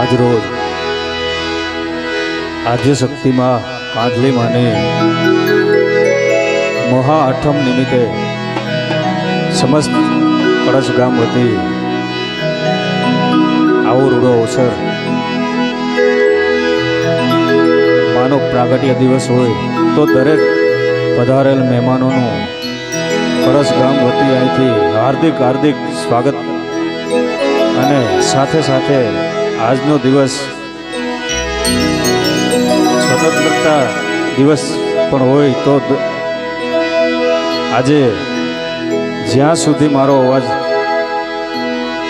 આજ રોજ આદ્ય શક્તિમાં કાંધલી માની મહા આઠમ નિમિત્તે સમસ્ત કળશ ગામ વતી આવો રૂડો અવસર માનો પ્રાગટ્ય દિવસ હોય તો દરેક પધારેલ મહેમાનોનું કળશ ગામ વતી અહીંથી હાર્દિક હાર્દિક સ્વાગત અને સાથે સાથે આજનો દિવસ સ્વતંત્રતા દિવસ પણ હોય તો આજે જ્યાં સુધી મારો અવાજ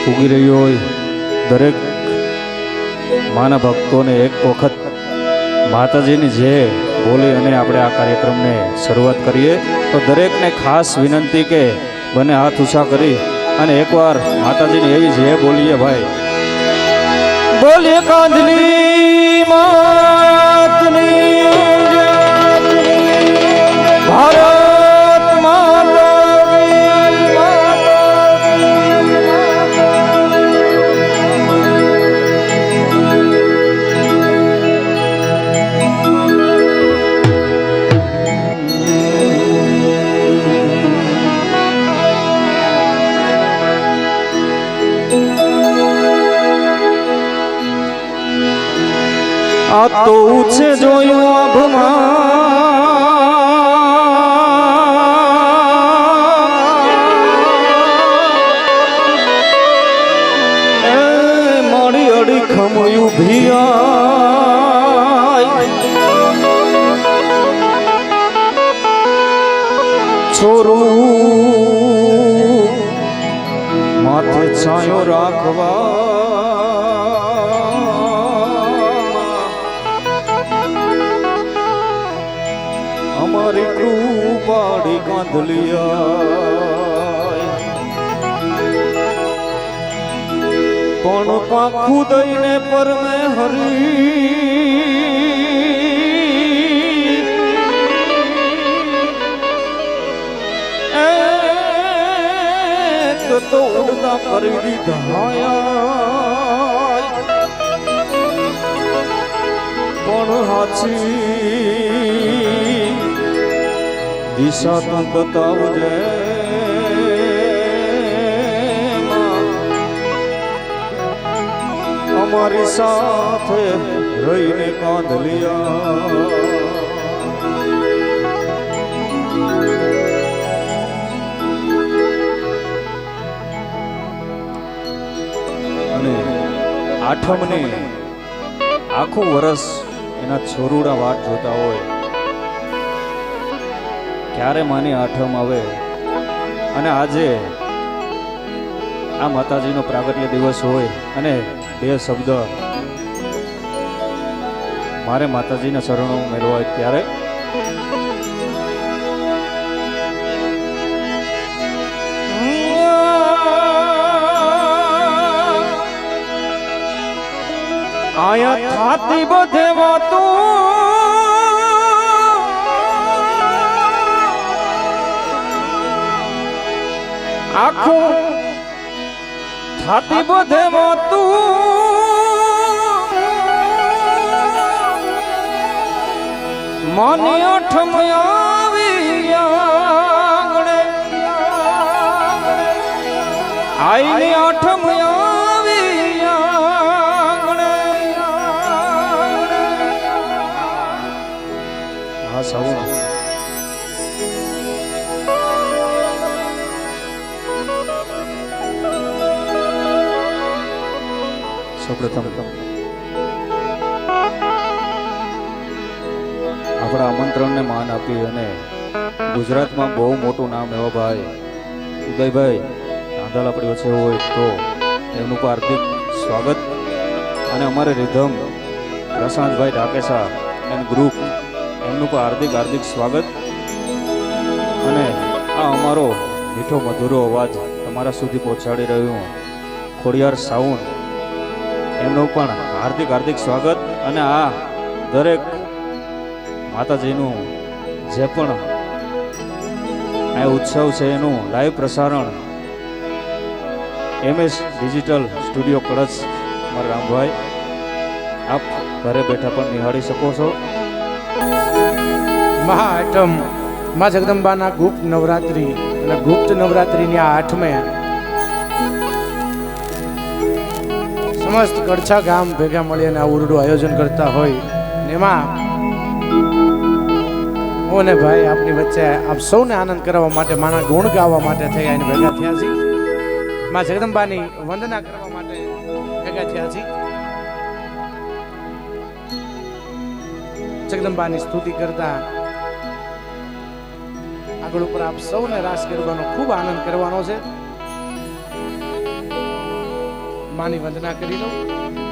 પૂગી રહ્યો હોય દરેક માના ભક્તોને એક વખત માતાજીની જય બોલી અને આપણે આ કાર્યક્રમને શરૂઆત કરીએ તો દરેકને ખાસ વિનંતી કે બંને હાથ ઊંચા કરી અને એકવાર માતાજીની એવી જય બોલીએ ભાઈ બોલીએ કાંધલી માતની ભારત આ તો છે જોયું આભમાં મારી અડી ખમયું ભિયા છોરું માથે છાયો રાખવા અમારી કૃપાડી કાંધલિયા પણ પાંખું દઈને પરમે હરી તો ઉડતા કરી દીધા પણ હાચી દિશા તું બતાવજે અમારી સાથે રહીને કાંધલિયા અને આઠમને આખું વર્ષ એના છોરુડા વાટ જોતા હોય ક્યારે માની આઠમ આવે અને આજે આ માતાજીનો પ્રાગટ્ય દિવસ હોય અને બે શબ્દ મારે માતાજીના શરણો મેળવાય ત્યારે આયા થાતી બધે વાતો આખું થાતી બધે વાતું માની આઠમ આવી આંગણે આઈની આઠમ આવી આંગણે હા સાવું સૌપ્રથમ આપણા આમંત્રણને માન આપી અને ગુજરાતમાં બહુ મોટું નામ એવા ભાઈ ઉદયભાઈ આંધળ આપણી વચ્ચે હોય તો એમનું હાર્દિક સ્વાગત અને અમારે રિધમ પ્રશાંતભાઈ ઢાકેસા એન્ડ ગ્રુપ એમનું હાર્દિક હાર્દિક સ્વાગત અને આ અમારો મીઠો મધુરો અવાજ તમારા સુધી પહોંચાડી રહ્યું ખોડિયાર સાઉન્ડ એમનું પણ હાર્દિક હાર્દિક સ્વાગત અને આ દરેક માતાજીનું જે પણ આ ઉત્સવ છે એનું લાઈવ પ્રસારણ MS ડિજિટલ સ્ટુડિયો કળશ મારા રામભાઈ આપ ઘરે બેઠા પણ નિહાળી શકો છો. મહાઆઠમ માં જગદંબાના ગુપ્ત નવરાત્રી અને ગુપ્ત નવરાત્રીની આ આઠમે સમસ્ત કડછા ગામ ભેગા મળી અને આ ઉરડું આયોજન કરતા હોય ને એમાં હું ને ભાઈ આપની વચ્ચે આપ સૌને આનંદ કરાવવા માટે માના ગુણ ગાવા માટે થઈ આઈને ભેગા થયા છીએ. માં જગદંબાની વંદના કરવા માટે ભેગા થયા છીએ. જગદંબાની સ્તુતિ કરતા આગળ ઉપર આપ સૌને રાસ ગરબાનો ખૂબ આનંદ કરવાનો છે. માની વંદના કરી લો,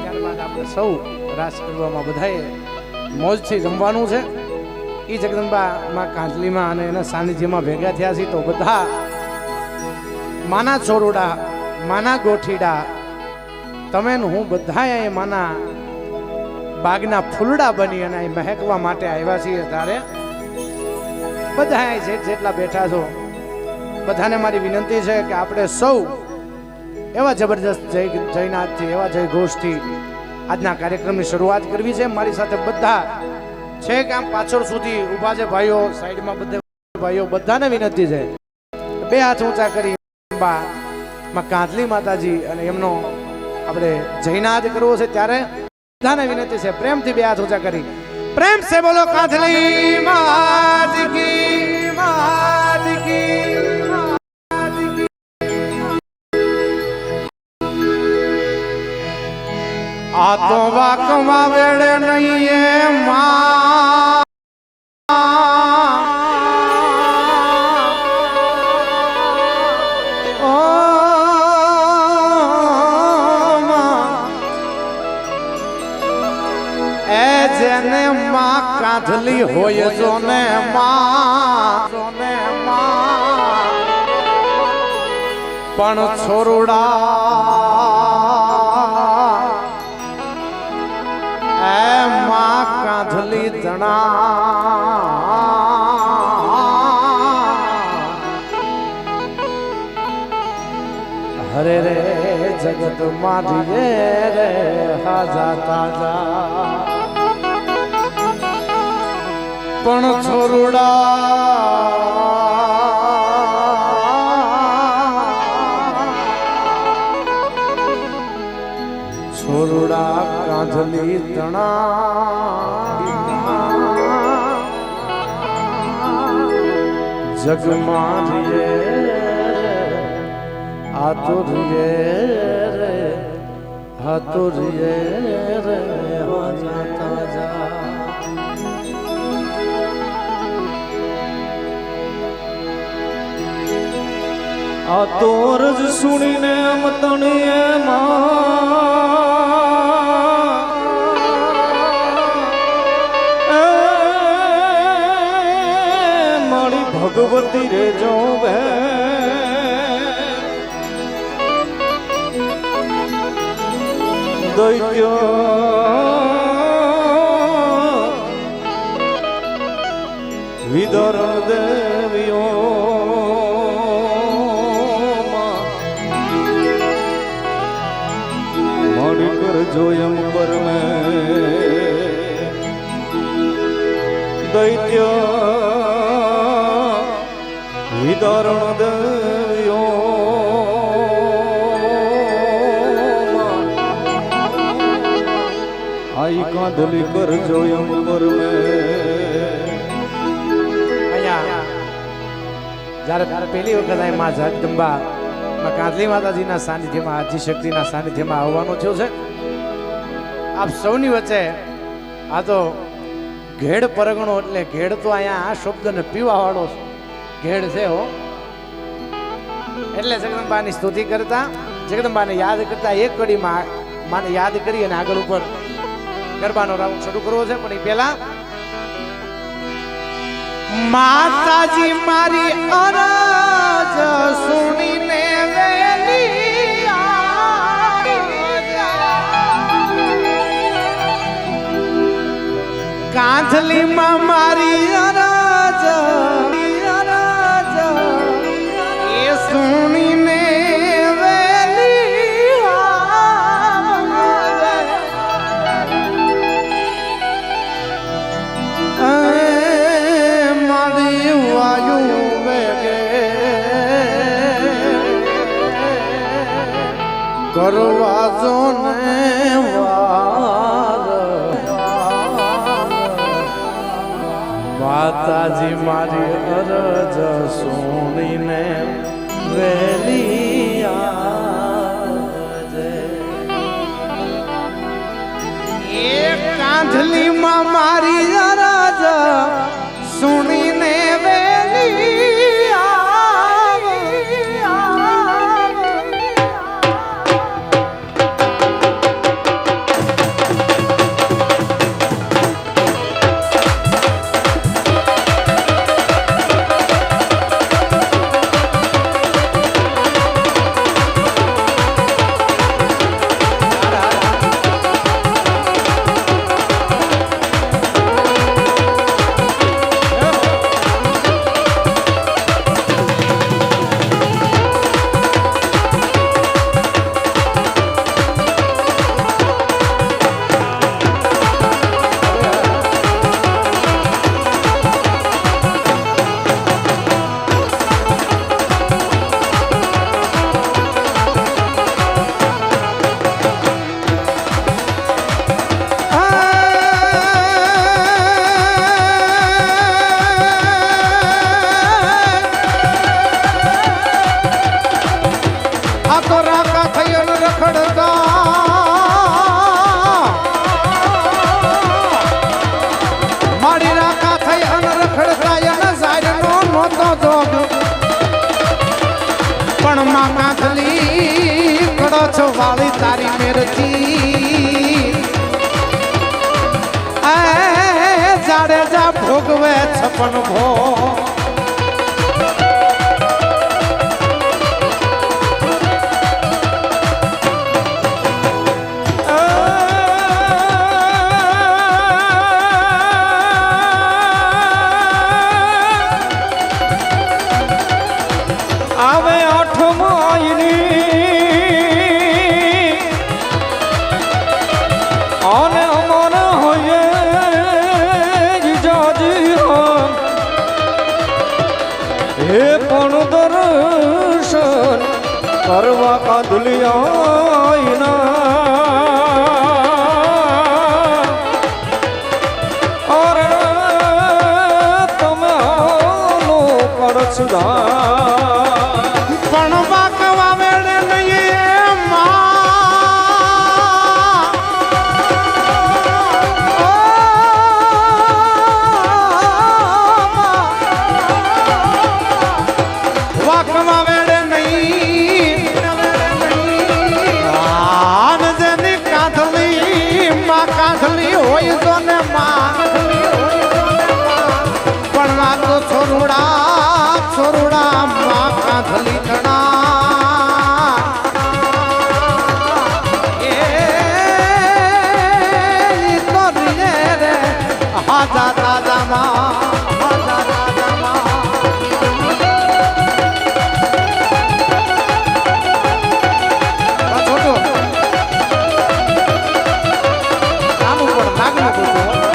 ત્યારબાદ આપણે સૌ રાસ ગરબામાં બધાએ મોજથી રમવાનું છે. એ જગદંબા માં કાંધલીમાં અને એના સાનિધ્યમાં ભેગા થયા છે તો બધા માના ચોરોડા, માના ગોઠીડા, તમે ને હું બધા અહીં માના બાગના ફૂલડા બની અને અહીં મહેકવા માટે આવ્યા છીએ. તારે બધા અહીં જેટલા બેઠા છો બધાને મારી વિનંતી છે કે આપણે સૌ એવા જબરજસ્ત જયનાથથી, એવા જય ઘોષથી આજના કાર્યક્રમની શરૂઆત કરવી છે. મારી સાથે બધા છે કે આમ પાછળ સુધી ઊભા છે ભાઈઓ, સાઈડમાં બધા ભાઈઓ, બધાને વિનંતી છે બે હાથ ઊંચા કરી માં કાંધલી માતાજી અને એમનો આપણે જયનાથ કરવો છે. ત્યારે બધાને વિનંતી છે પ્રેમથી બે હાથ ઊંચા કરી પ્રેમ સે બોલો કાંધલી માત કી, માત કી. આ તો વાકમાં વેડે નહીં માં, એ જેને માં કાંધલી હોય જો ને માં, પણ છોરુડા એમાં કાંધલી જણા હરે રે જગત મારીએ રે હાજા તાજા, પણ છોરુડા છોરુડા કાંધલી તણા જગમાં રીએ આ તો રીએ રે, આ તો રીએ રે હાજા તાજા. આ તો અરજ સુણીને આમ તણીએ મારી ભગવતી રે જો બે દૈત્ય વિદરણ દેવીઓ જોયમ પર દૈત્ય વિદારણ દેવ્યો આઈ કાંધલી કર જોયમ પર અહીંયા જ્યારે પહેલી વખત અહીં માં જગદંબા કાંધલી માતાજીના સાનિધ્યમાં, આદિ શક્તિના સાનિધ્યમાં આવવાનું થયું છે. આપ સૌની વચ્ચે આ તો ઘેડ પરગણો, એટલે ઘેડ તો અહીંયા આ શબ્દને પીવા વાળો ઘેડ છે હો. એટલે જગદંબાની સ્તુતિ કરતા, જગદંબાને યાદ કરતા એક કડીમાં માને યાદ કરી અને આગળ ઉપર ગરબાનો રાઉન્ડ શરૂ કરવો છે. પણ એ પહેલા માતાજી મારી અરજ સુણીને કાંધલીમાં મારી અરજ એ સુણીને વેલી કરવાજો ને વાર માતાજી મારી અરજ સુણીને વેલી આવજે એ કાંધલીમાં મારી અરજ સુણીને વેલી વાળી તારી મેરથી જાડેજા ભોગવે છપન ભો આવે આઠમો આઈની અને અમર હોઈએ જીજાજી હમ હે પણ દર્શન કરવા કાંદલિયાના અરે તમે આલો કરછદા પણ વાકવા વેળે નહીં વાકવા વેળે નહીં જેની કાંધલી માં કાંધલી હોય તો ને માં પણ વાતો છોરુડા છોરુડા માં કાંધલી ઘણા એ તો રે રે હાજા દાદામાં હાજા દાદામાં છોટો નાનું પણ નાગનું પૂછો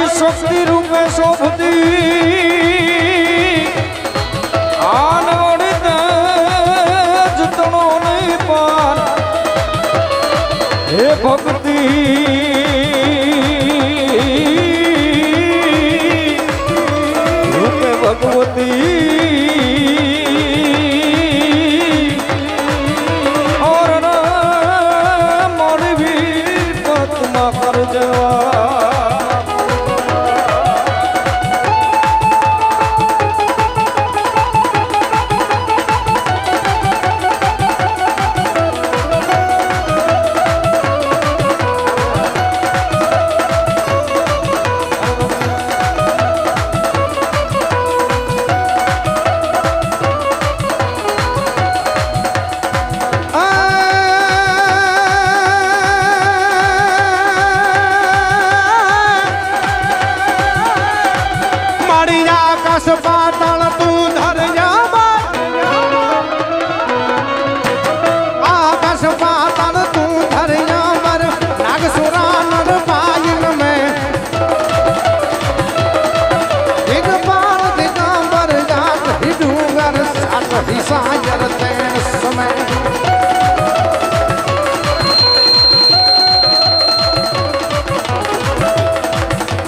શક્તિ રૂપે શોભતી આનવડી તેજ તણો નહીં પાર હે ભક્તિ રૂપે ભગવતી ઓર મોડી ભી પત્મા કર જવા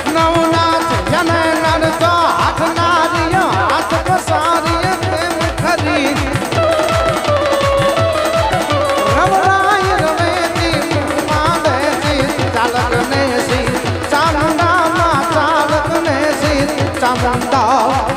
નવનાથ જને નરતો હાથ નારિયો હાથ પસારીએ પ્રેમ ખરી રવરાય રવેતી માદેતી ચાલક ને સી ચામુંડા માં ચાલક ને સી ચામુંડા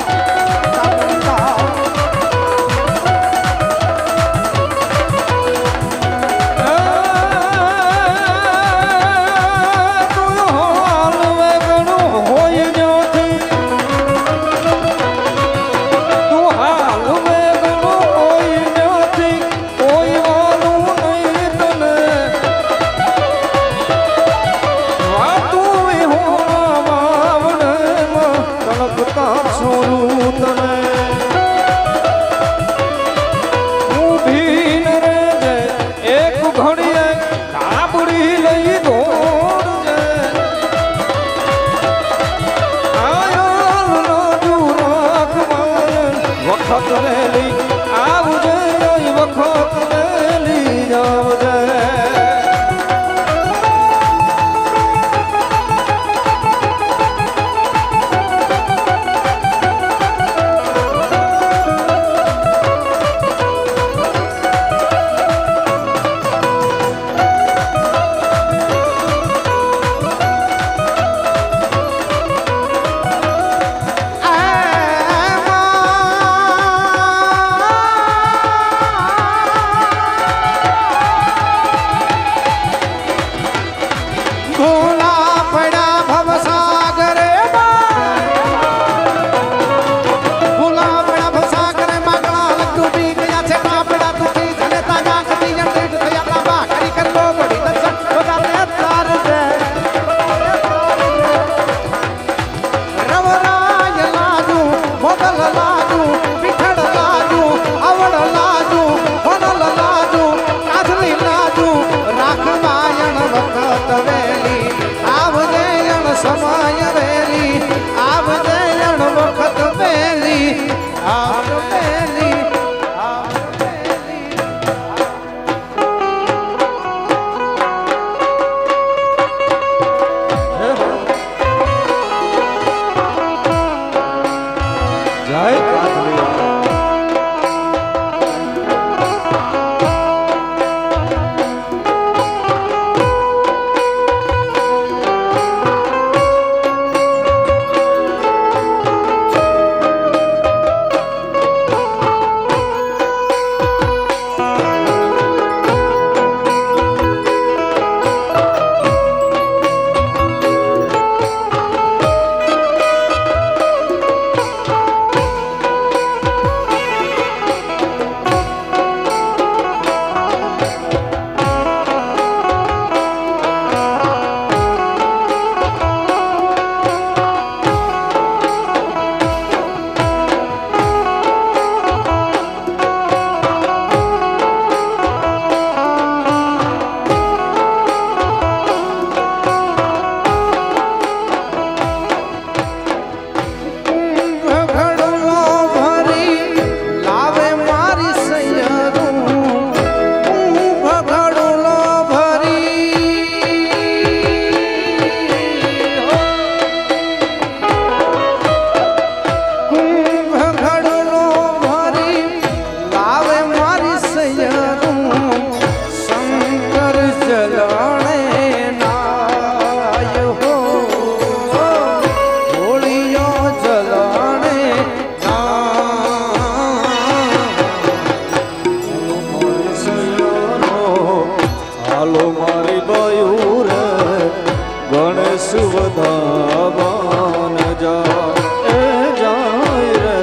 સુવધાવાન જાય રે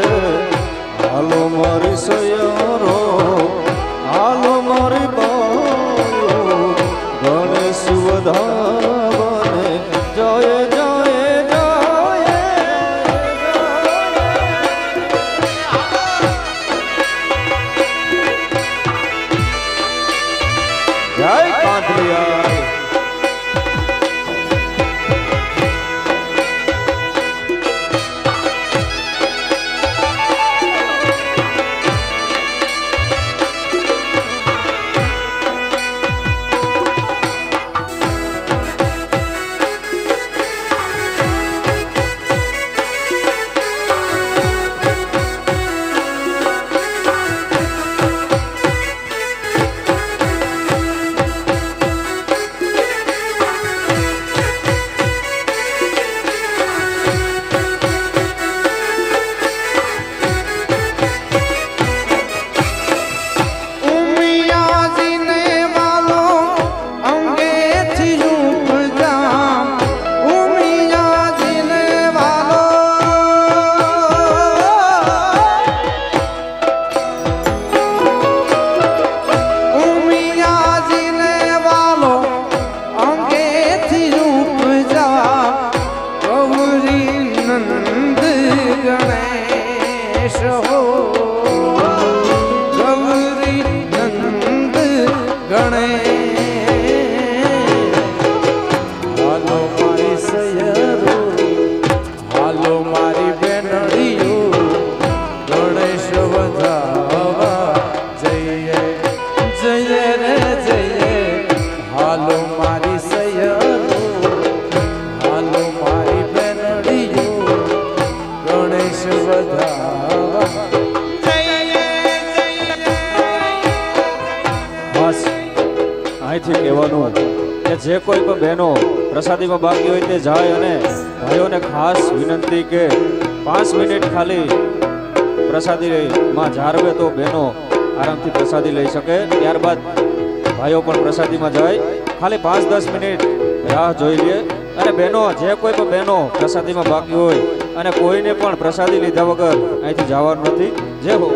હાલો મારી સયારો હાલો મારી બાયો ગણેશ સુવધાવાને જાય જય કાંધલિયા હાલો મારી સૈયરો હાલો મારી બેનડીઓ ગણેશ વધાવા બસ અહીંથી કહેવાનું કે જે કોઈ પણ બહેનો પ્રસાદીમાં બાકી હોય તે જાય અને ભાઈઓને ખાસ વિનંતી કે 5 મિનિટ ખાલી પ્રસાદીમાં જાળવે તો બહેનો આરામથી પ્રસાદી લઈ શકે. ત્યારબાદ ભાઈઓ પણ પ્રસાદીમાં જાય, ખાલી 5-10 મિનિટ રાહ જોઈ લે. અને બહેનો જે કોઈ પણ બહેનો પ્રસાદીમાં બાકી હોય અને કોઈને પણ પ્રસાદી લીધા વગર અહીંથી જવાનું નથી. જે હો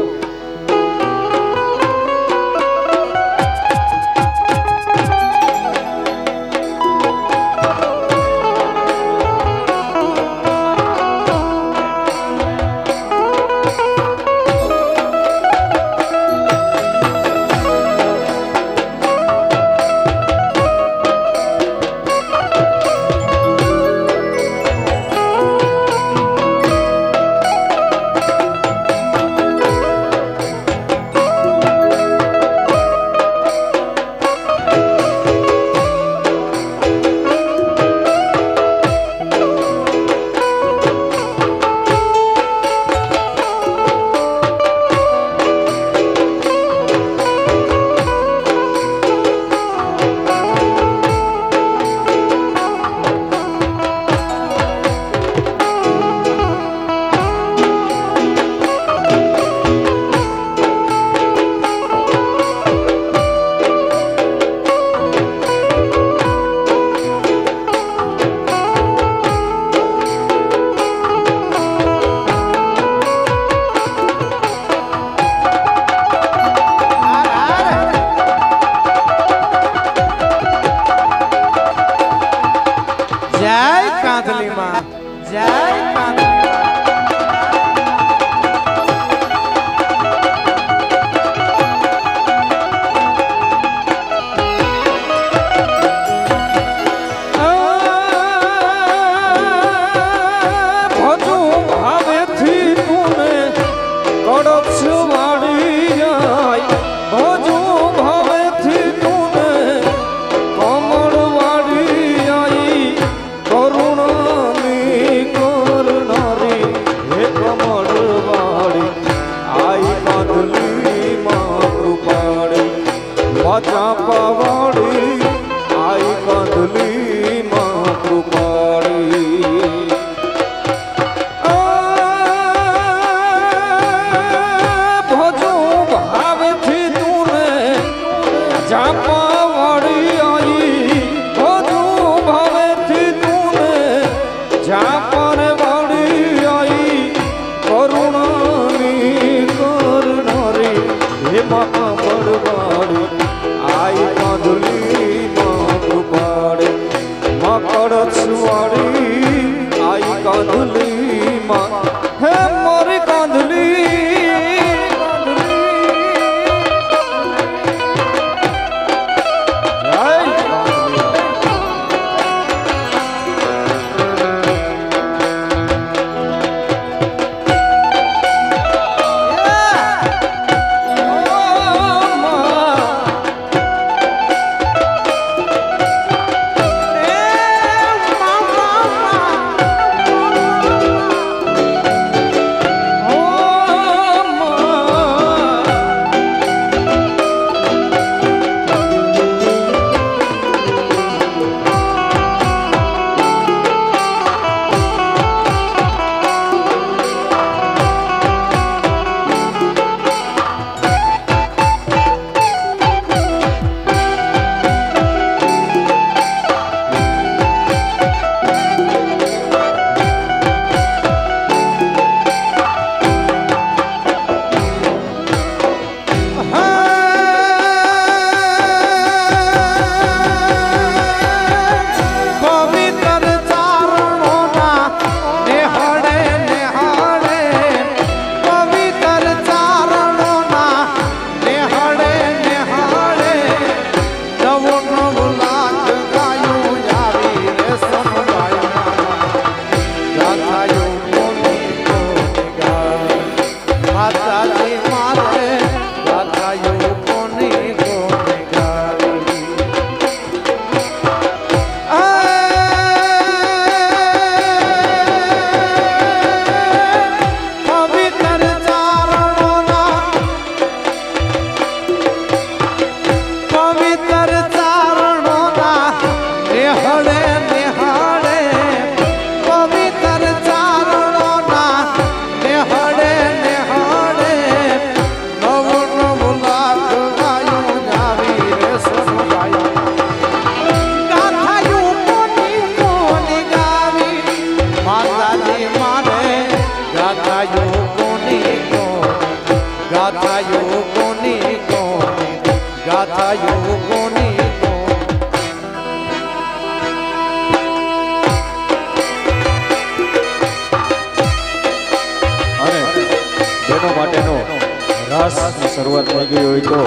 શરૂઆત થઈ ગઈ હોય તો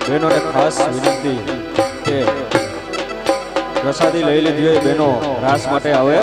બહેનોને ખાસ વિનંતી કે પ્રસાદી લઈ લીધી હોય બહેનો રાસ માટે આવે.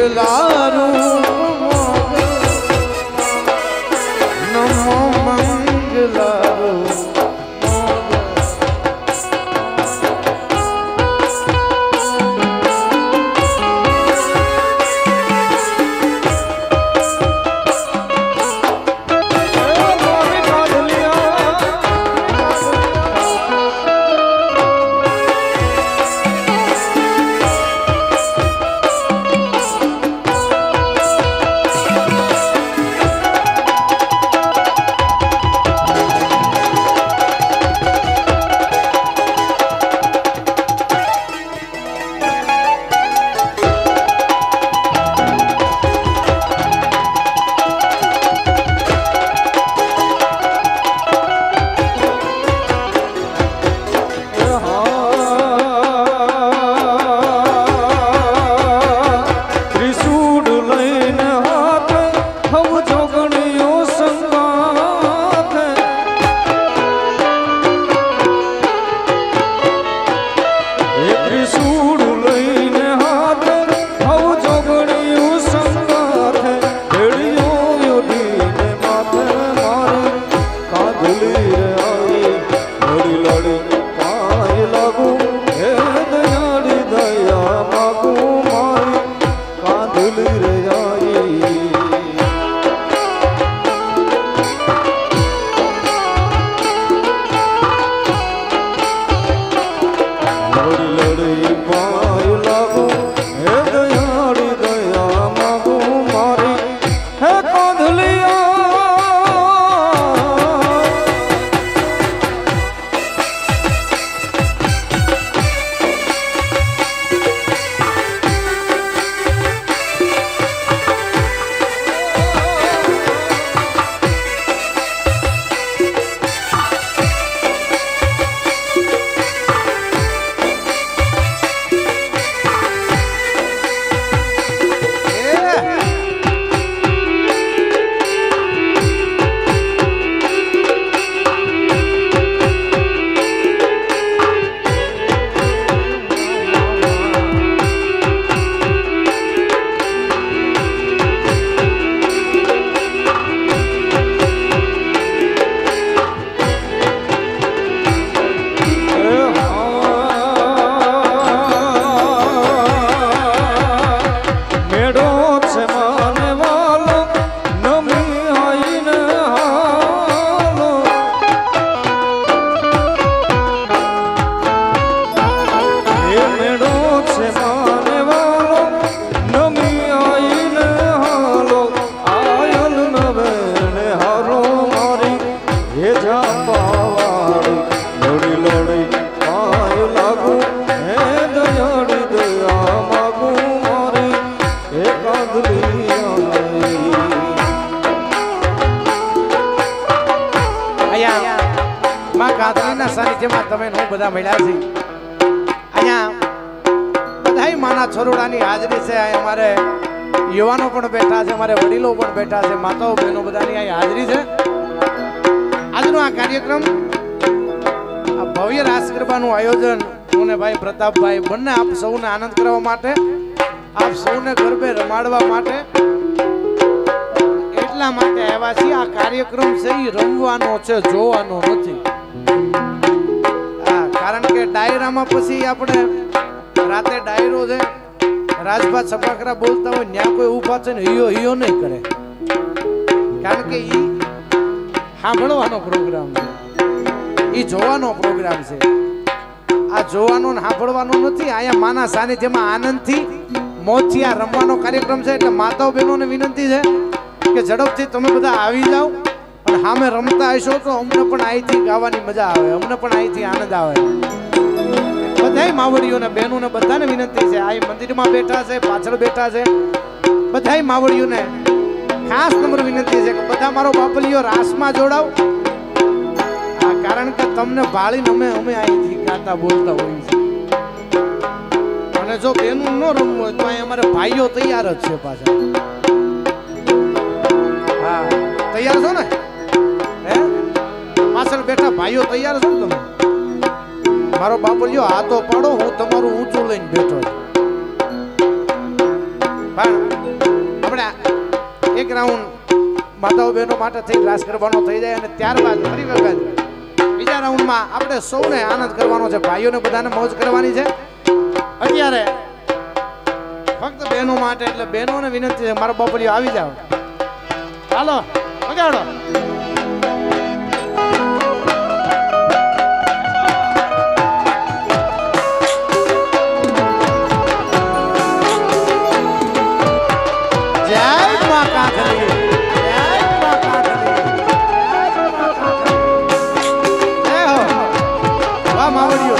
મંગલા રૂપ નમો મંગલા રૂપ સાનિધ્યમાં તમે હું બધા મળ્યા છે અહીંયા બધાય માના છોરોડાની હાજરી છે. અહીંયા અમારે યુવાનો પણ બેઠા છે, અમારે વડીલો પણ બેઠા છે, માતાઓ બહેનો બધાની અહીંયા હાજરી છે. આજનો આ કાર્યક્રમ આ ભવ્ય રાસ ગરબાનું આયોજન હું ને ભાઈ પ્રતાપભાઈ બંને આપ સૌને આનંદ કરવા માટે, આપ સૌને ગરબે રમાડવા માટે એટલા માટે આવ્યા છીએ. આ કાર્યક્રમ છે એ રમવાનો છે, જોવાનો નથી. કારણ કે ડાયરામાં પછી આપણે રાતે ડાયરો છે, રાજભા છપાકરા બોલતા હોય ત્યાં કોઈ ઊભા છે ને હિયો હિયો નહીં કરે, કારણ કે ઈ સાંભળવાનો પ્રોગ્રામ છે, ઈ જોવાનો પ્રોગ્રામ છે. આ જોવાનો ને સાંભળવાનો નથી. અહીંયા માના સાનિધ્યમાં આનંદથી મોજથી આ રમવાનો કાર્યક્રમ છે. એટલે માતાઓ બહેનોને વિનંતી છે કે ઝડપથી તમે બધા આવી જાઓ અને સામે રમતા હશો તો અમને પણ અહીંથી ગાવાની મજા આવે, અમને પણ અહીંથી આનંદ આવે. બધાય માવડીઓને બહેનોને બધાને વિનંતી છે, આ મંદિરમાં બેઠા છે, પાછળ બેઠા છે, બધાય માવડીઓને ખાસ નમ્ર વિનંતી છે કે બધા મારો બાપલીઓ રાસમાં જોડાવ. કારણ કે તમને ભાળીને અમે અહીંથી ગાતા બોલતા હોઈએ છીએ. અને જો બેનું ન રમવું હોય તો અહીં અમારે ભાઈઓ તૈયાર જ છે પાછા. હા, તૈયાર છો ને? હે, પાછળ બેઠા ભાઈઓ તૈયાર છો ને તમે? મારો બાપલિયો હાથો પાડો, હું તમારું ઊંચું લઈને બેઠો. પણ આપણે એક રાઉન્ડ માતાઓ બહેનો માટે થઈ રાસ કરવાનો થઈ જાય અને ત્યારબાદ ફરી વખત બીજા રાઉન્ડમાં આપણે સૌને આનંદ કરવાનો છે, ભાઈઓને બધાને મોજ કરવાની છે. અત્યારે ફક્ત બહેનો માટે, એટલે બહેનોને વિનંતી છે, મારા બાપડીઓ આવી જાવ, ચાલો વગાડો. જય મા કાંઠલી, જય મા કાંઠલી, જય મા કાંઠલી. જય હો, વાહ માવડીઓ.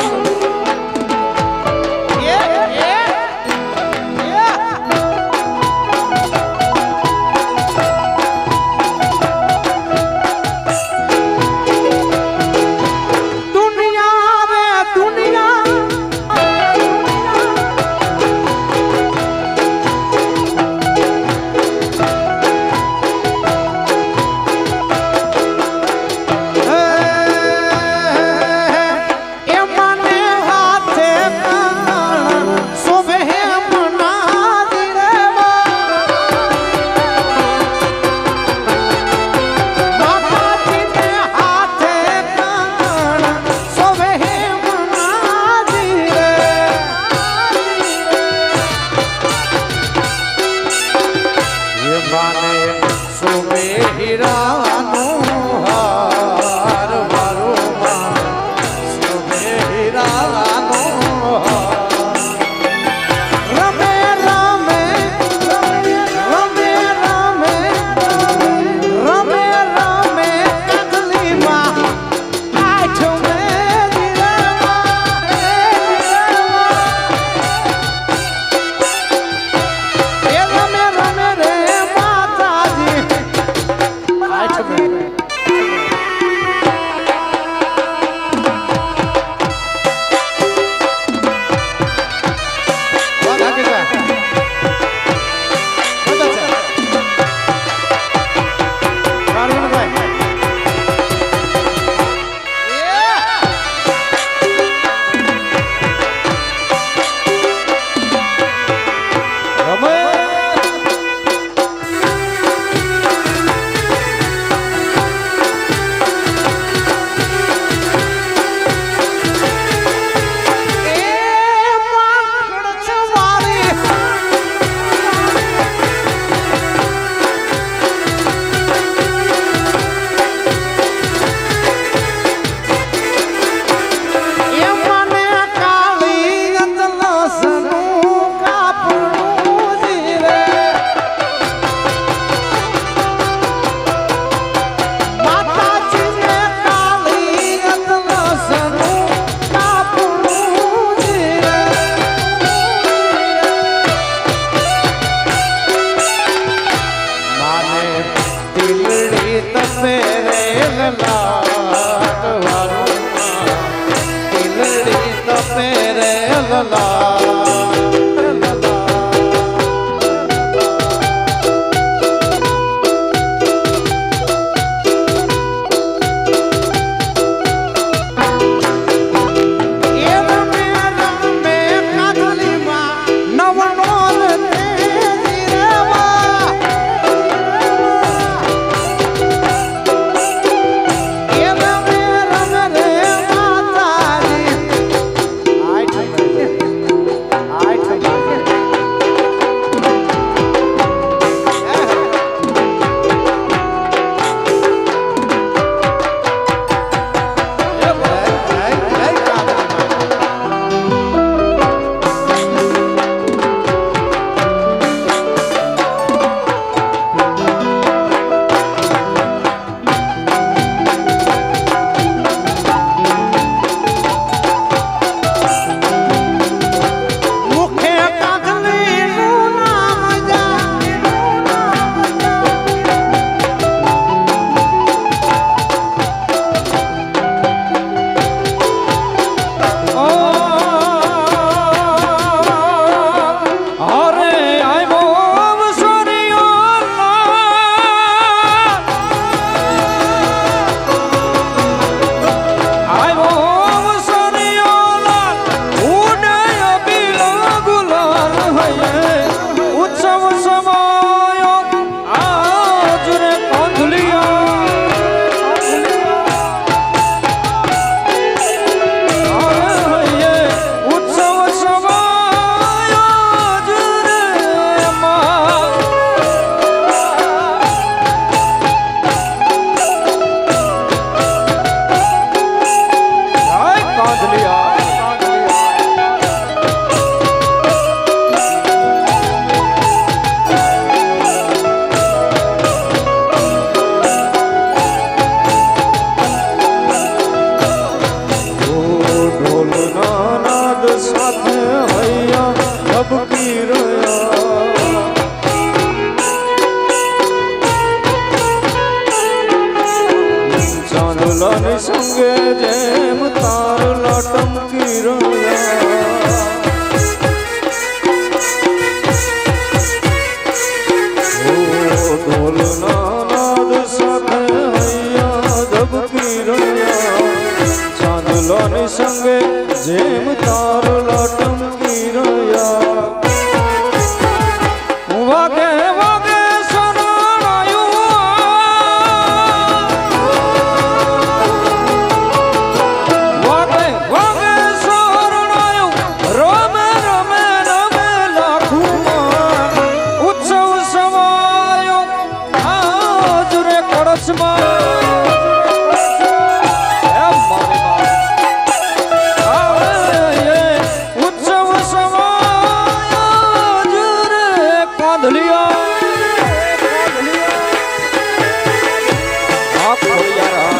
ચાંદલાની સંગે જેમ તારલા ટમકી રહ્યા ઢોલના નાદ સાથે હૈયા ધબકી રહ્યા ચાંદલાની સંગે જેમ તારલા ટમકી રહ્યા વાગે વાગે શરણાયું વાગે વાગે શરણાયું રમે રમે રમે લાખુમાં ઉત્સવ સમાયો આજ રે કળશમાં ઉત્સવ સમાયો આજ રે કાંધલિયા આપ યારા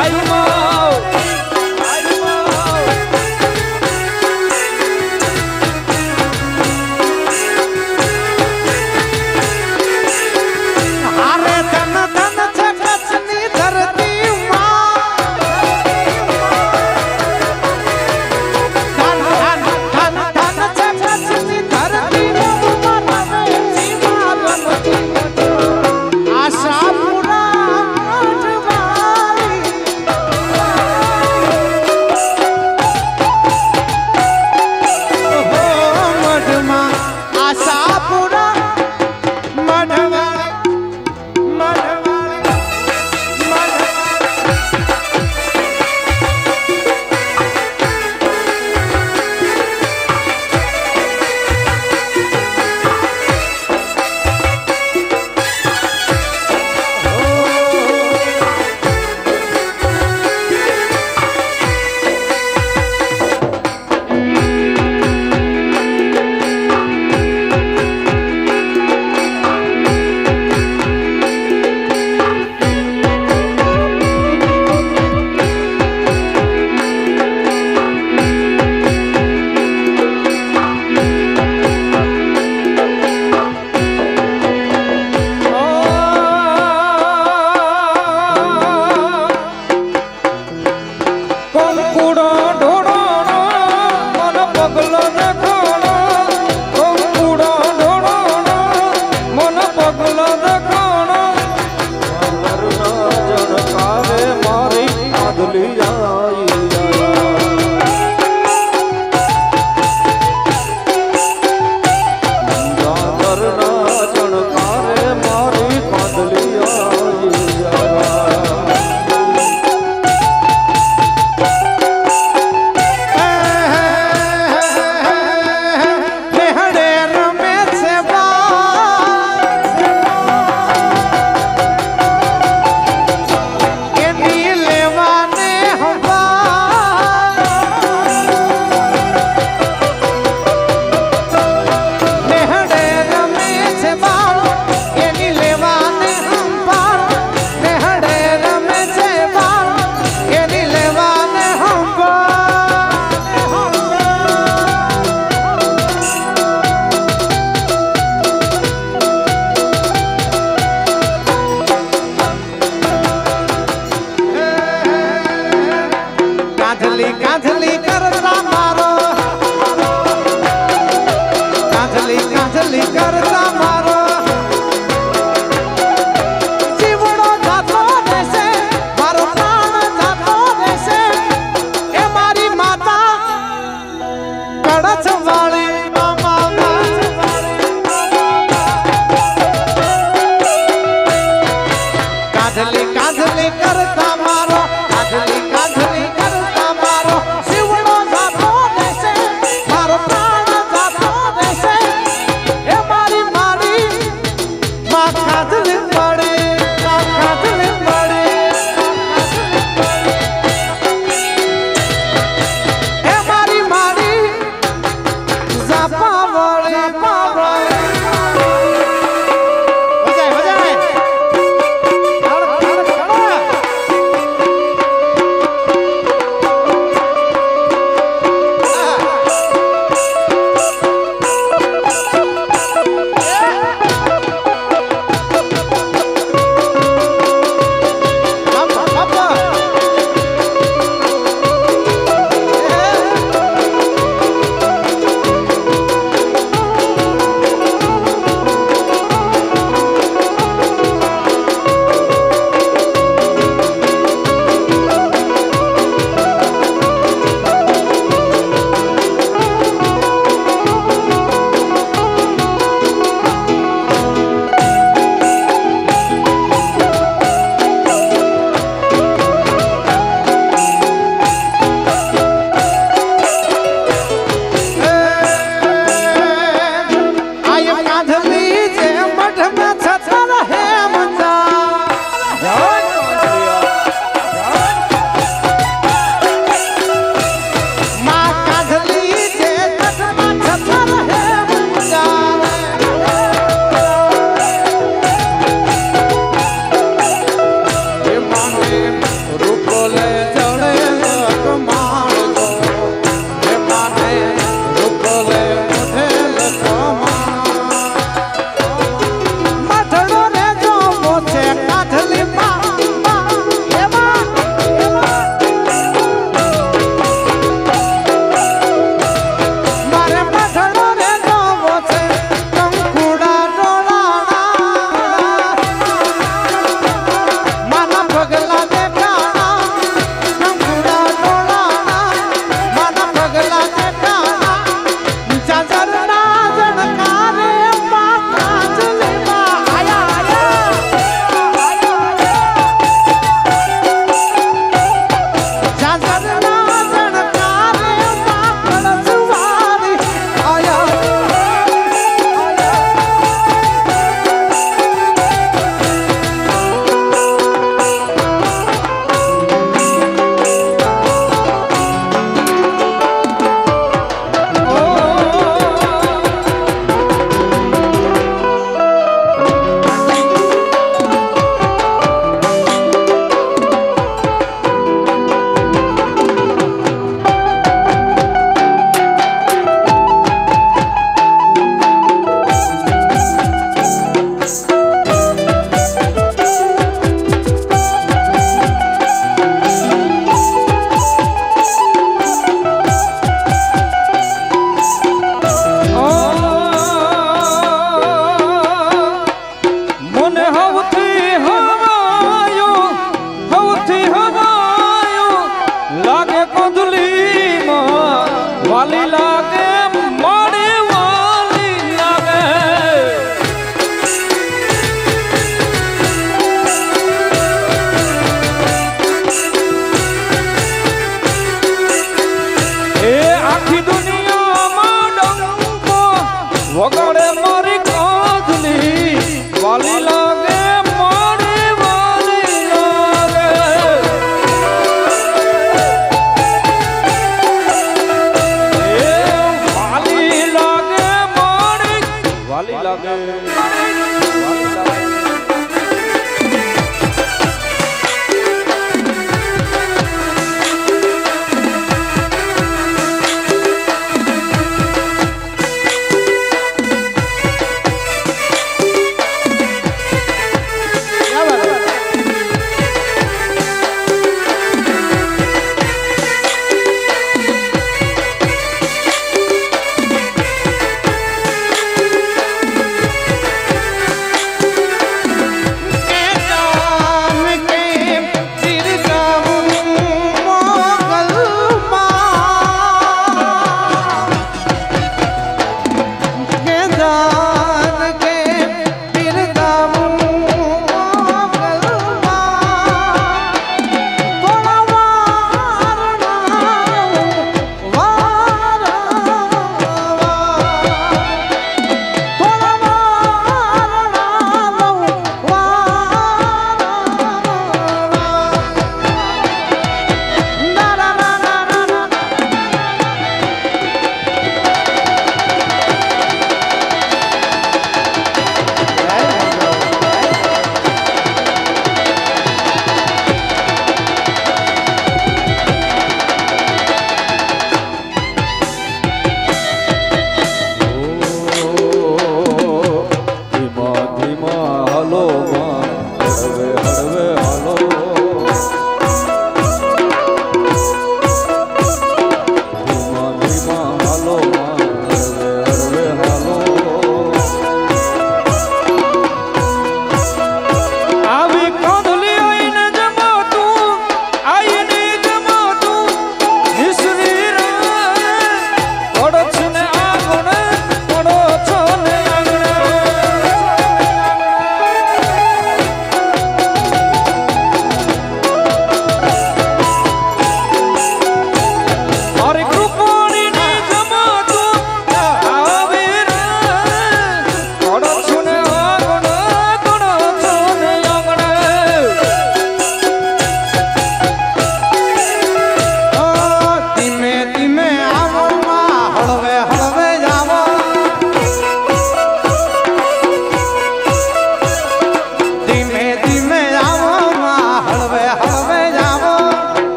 આયુ માવ હારે ધન ધન છે કચ્છની ધરતીમાં ધન ધન ધન ધન છે કચ્છની ધરતીમાં આશાપુરા મઢવાળી મઢમાં આશાપુરા કાંધલી કરતા મારો કાંધલી કરતા મારો જીવડો જાતો રહેશે મારો પ્રાણ જાતો રહેશે એ મારી માતા કળશ વાળી કાંધલી કરતા મારો કાંધલી કરતા મારો જીવડો જાતો રહેશે મારો પ્રાણ જાતો રહેશે એ મારી માં કાંધલી મળે એ મારી ઝાપા વળે પાવળે વજાય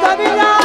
તરી જા